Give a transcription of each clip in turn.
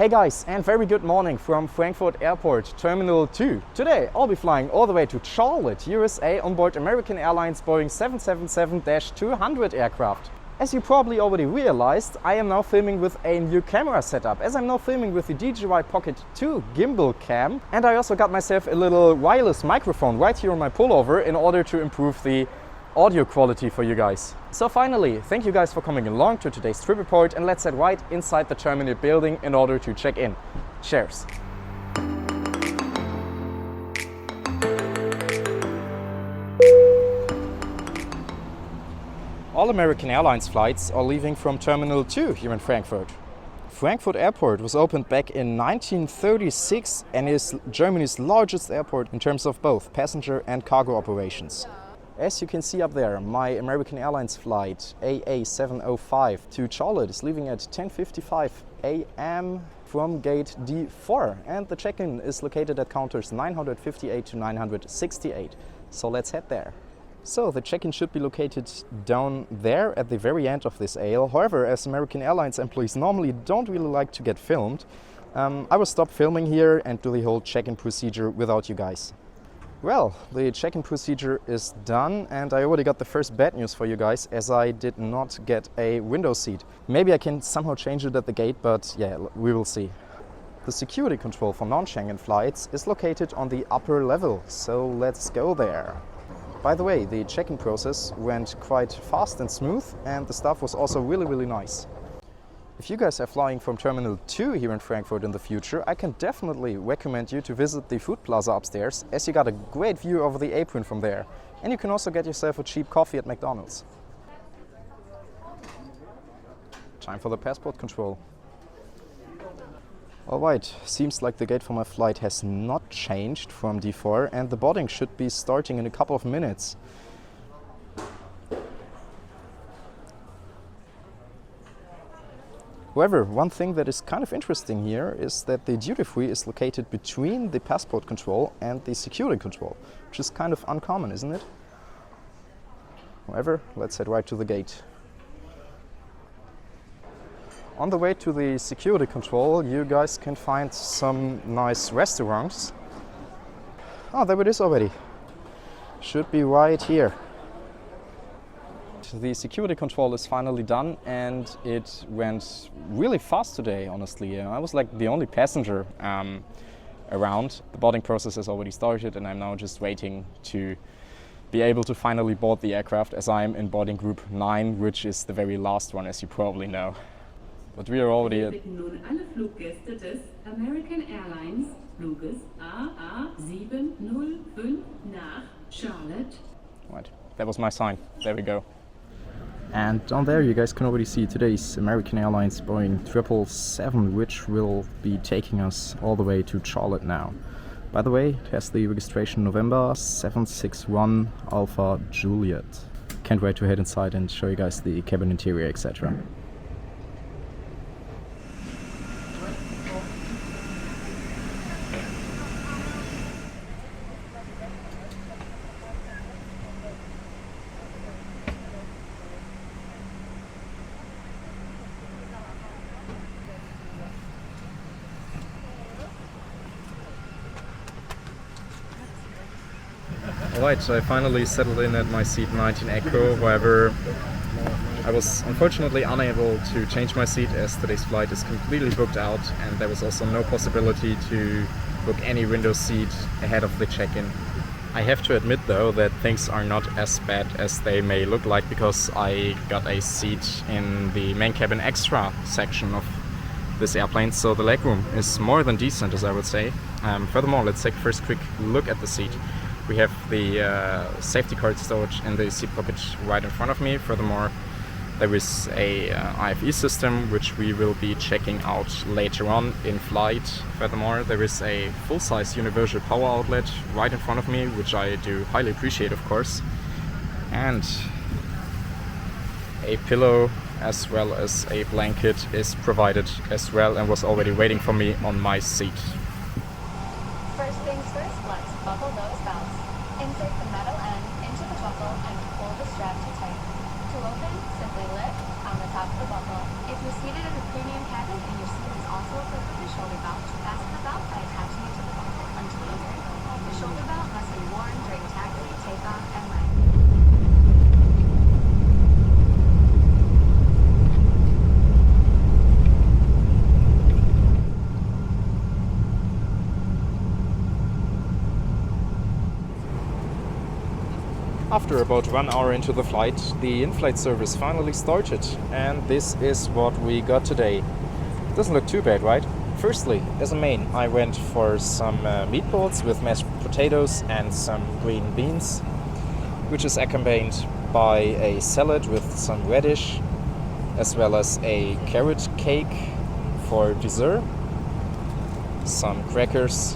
Hey guys, and very good morning from Frankfurt Airport, Terminal 2. Today I'll be flying all the way to Charlotte, USA on board American Airlines Boeing 777-200 aircraft. As you probably already realized, I am now filming with a new camera setup, as I'm now filming with the DJI Pocket 2 gimbal cam, and I also got myself a little wireless microphone right here on my pullover in order to improve the audio quality for you guys. So finally, thank you guys for coming along to today's trip report, and let's head right inside the terminal building in order to check in. Cheers! All American Airlines flights are leaving from Terminal 2 here in Frankfurt. Frankfurt Airport was opened back in 1936 and is Germany's largest airport in terms of both passenger and cargo operations. As you can see up there, my American Airlines flight AA705 to Charlotte is leaving at 10:55 a.m. from gate D4, and the check-in is located at counters 958 to 968. So let's head there. So the check-in should be located down there at the very end of this aisle. However, as American Airlines employees normally don't really like to get filmed, I will stop filming here and do the whole check-in procedure without you guys. Well, the check-in procedure is done, and I already got the first bad news for you guys, as I did not get a window seat. Maybe I can somehow change it at the gate, but yeah, we will see. The security control for non-Schengen flights is located on the upper level, so let's go there. By the way, the check-in process went quite fast and smooth, and the staff was also really nice. If you guys are flying from Terminal 2 here in Frankfurt in the future, I can definitely recommend you to visit the food plaza upstairs, as you got a great view over the apron from there. And you can also get yourself a cheap coffee at McDonald's. Time for the passport control. Alright, seems like the gate for my flight has not changed from D4, and the boarding should be starting in a couple of minutes. However, one thing that is kind of interesting here is that the duty-free is located between the passport control and the security control, which is kind of uncommon, isn't it? However, let's head right to the gate. On the way to the security control, you guys can find some nice restaurants. Oh, there it is already. Should be right here. The security control is finally done, and it went really fast today, honestly. I was like the only passenger around. The boarding process has already started, and I'm now just waiting to be able to finally board the aircraft, as I'm in boarding group 9, which is the very last one, as you probably know. But we are already at... Nun alle Fluggäste des American Airlines Fluges AA705 nach Charlotte. Right, that was my sign. There we go. And down there you guys can already see today's American Airlines Boeing 777, which will be taking us all the way to Charlotte now. By the way, it has the registration November 761 Alpha Juliet. Can't wait to head inside and show you guys the cabin interior, etc. Alright, so I finally settled in at my seat 19 Echo. However, I was unfortunately unable to change my seat, as today's flight is completely booked out, and there was also no possibility to book any window seat ahead of the check-in. I have to admit though that things are not as bad as they may look like, because I got a seat in the main cabin extra section of this airplane, so the legroom is more than decent, as I would say. Furthermore, let's take a first quick look at the seat. We have the safety card storage in the seat pocket right in front of me. Furthermore, there is a IFE system, which we will be checking out later on in flight. Furthermore, there is a full-size universal power outlet right in front of me, which I do highly appreciate, of course. And a pillow as well as a blanket is provided as well, and was already waiting for me on my seat. First things first, let's buckle those belts. Insert the metal end into the buckle and pull the strap to tight. To open, simply lift on the top of the buckle. If you're seated in the premium cabin and your seat is also equipped with a shoulder belt, fasten the belt by attaching it to the buckle until injured. The shoulder belt must be worn during taxi, takeoff, and landing. After about 1 hour into the flight, the in-flight service finally started, and this is what we got today. Doesn't look too bad, right? Firstly, as a main, I went for some meatballs with mashed potatoes and some green beans, which is accompanied by a salad with some radish, as well as a carrot cake for dessert, some crackers,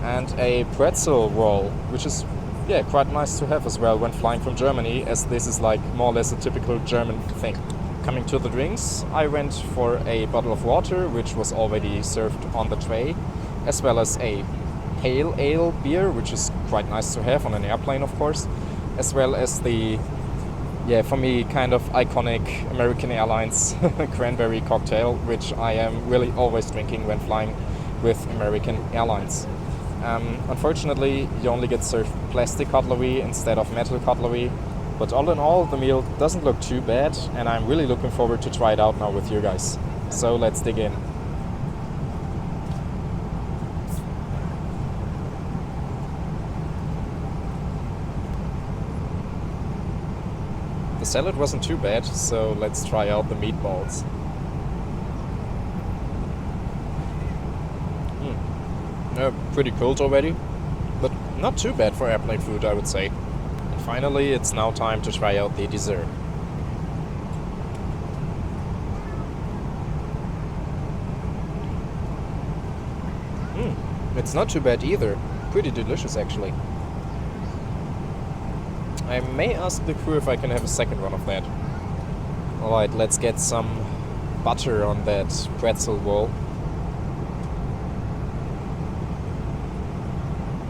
and a pretzel roll, which is quite nice to have as well when flying from Germany, as this is like more or less a typical German thing. Coming to the drinks, I went for a bottle of water, which was already served on the tray, as well as a pale ale beer, which is quite nice to have on an airplane, of course, as well as the, for me, kind of iconic American Airlines cranberry cocktail, which I am really always drinking when flying with American Airlines. Unfortunately, you only get served plastic cutlery instead of metal cutlery, but all in all, the meal doesn't look too bad, and I'm really looking forward to try it out now with you guys. So let's dig in. The salad wasn't too bad, so let's try out the meatballs. Pretty cold already, but not too bad for airplane food, I would say. And finally, it's now time to try out the dessert. It's not too bad either. Pretty delicious, actually. I may ask the crew if I can have a second one of that. Alright, let's get some butter on that pretzel roll.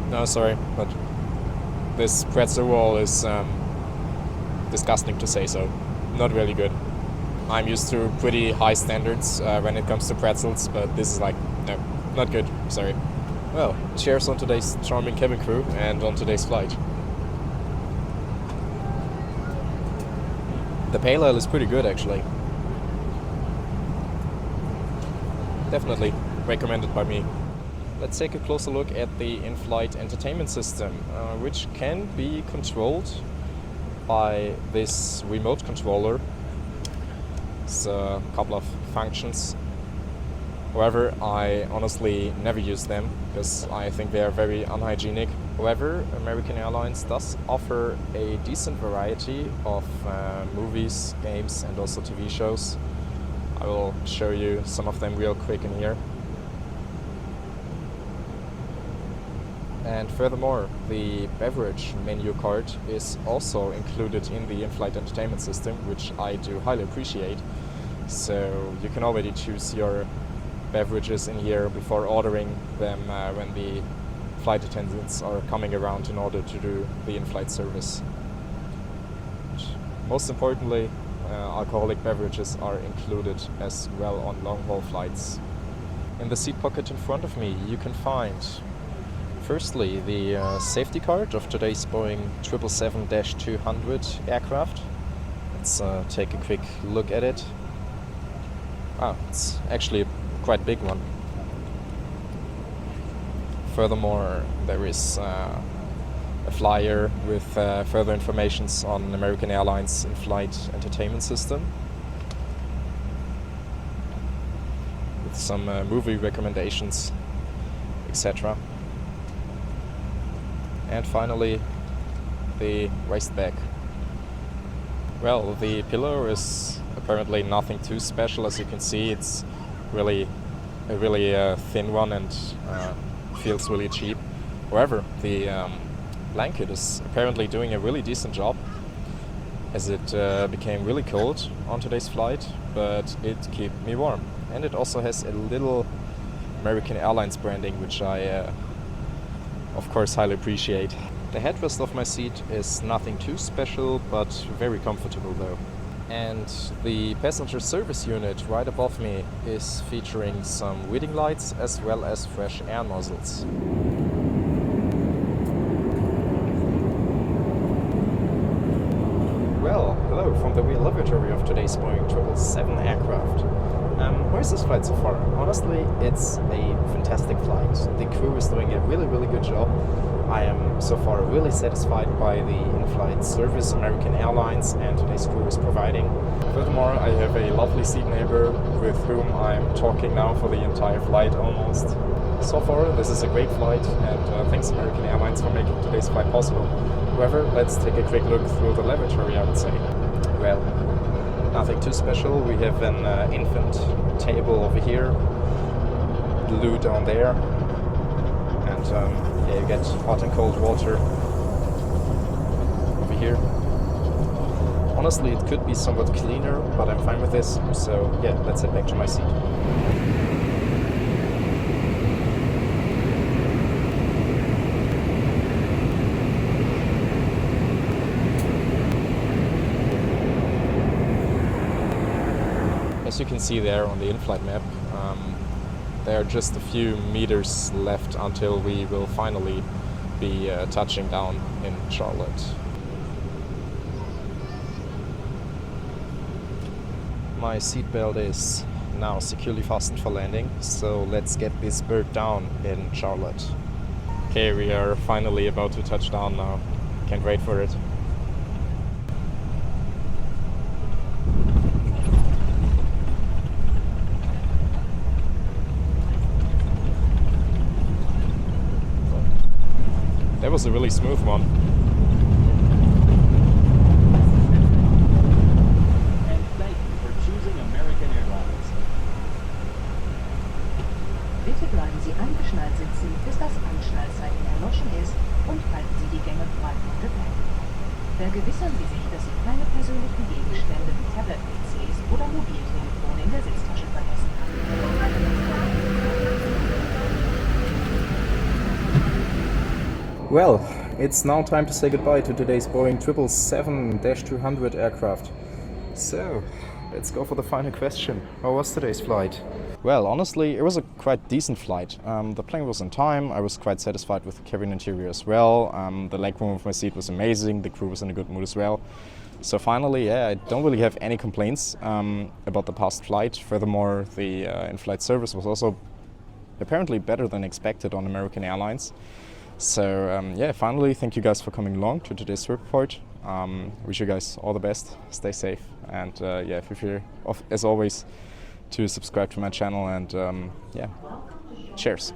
No, sorry, but this pretzel roll is disgusting to say so. Not really good. I'm used to pretty high standards when it comes to pretzels, but this is like, no, not good, sorry. Well, cheers on today's charming cabin crew and on today's flight. The pale ale is pretty good, actually. Definitely recommended by me. Let's take a closer look at the in-flight entertainment system, which can be controlled by this remote controller. It's a couple of functions. However, I honestly never use them because I think they are very unhygienic. However, American Airlines does offer a decent variety of movies, games, and also TV shows. I will show you some of them real quick in here. And furthermore, the beverage menu card is also included in the in-flight entertainment system, which I do highly appreciate. So you can already choose your beverages in here before ordering them when the flight attendants are coming around in order to do the in-flight service. Most importantly, alcoholic beverages are included as well on long-haul flights. In the seat pocket in front of me, you can find firstly the safety card of today's Boeing 777-200 aircraft. Let's take a quick look at it. It's actually a quite big one. Furthermore, there is a flyer with further information on American Airlines in-flight entertainment system, with some movie recommendations, etc. And finally, the waist bag. Well, the pillow is apparently nothing too special. As you can see, it's really a really thin one and feels really cheap. However, the blanket is apparently doing a really decent job, as it became really cold on today's flight, but it kept me warm. And it also has a little American Airlines branding, which I of course highly appreciate. The headrest of my seat is nothing too special, but very comfortable though. And the passenger service unit right above me is featuring some reading lights as well as fresh air nozzles. Well, hello from the real lavatory of today's Boeing 777 aircraft. Where's this flight so far? Honestly, it's a fantastic flight. The crew is doing a really good job. I am so far really satisfied by the in-flight service American Airlines and today's crew is providing. Furthermore, I have a lovely seat neighbor with whom I'm talking now for the entire flight almost. So far, this is a great flight, and thanks American Airlines for making today's flight possible. However, let's take a quick look through the lavatory, I would say. Well, nothing too special. We have an infant table over here, loo down there, and yeah, you get hot and cold water over here. Honestly, it could be somewhat cleaner, but I'm fine with this. So yeah, let's head back to my seat. As you can see there on the in-flight map, there are just a few meters left until we will finally be touching down in Charlotte. My seatbelt is now securely fastened for landing, so let's get this bird down in Charlotte. Okay, we are finally about to touch down now. Can't wait for it. That was a really smooth one. And thank you for choosing American Airlines. Bitte bleiben Sie angeschnallt sitzen, bis das Anschnallzeichen erloschen ist und halten Sie die Gänge frei vom Gepäck. Vergewissern Sie sich, dass Sie keine persönlichen Gegenstände wie Tablet-PCs oder Mobiltelefone in der Sitztasche vergessen haben. Well, it's now time to say goodbye to today's Boeing 777-200 aircraft. So, let's go for the final question. How was today's flight? Well, honestly, it was a quite decent flight. The plane was on time. I was quite satisfied with the cabin interior as well. The legroom of my seat was amazing. The crew was in a good mood as well. So finally, yeah, I don't really have any complaints about the past flight. Furthermore, the in-flight service was also apparently better than expected on American Airlines. So yeah, finally, thank you guys for coming along to today's report. Wish you guys all the best, stay safe, and yeah, feel free, as always, to subscribe to my channel, and yeah, cheers.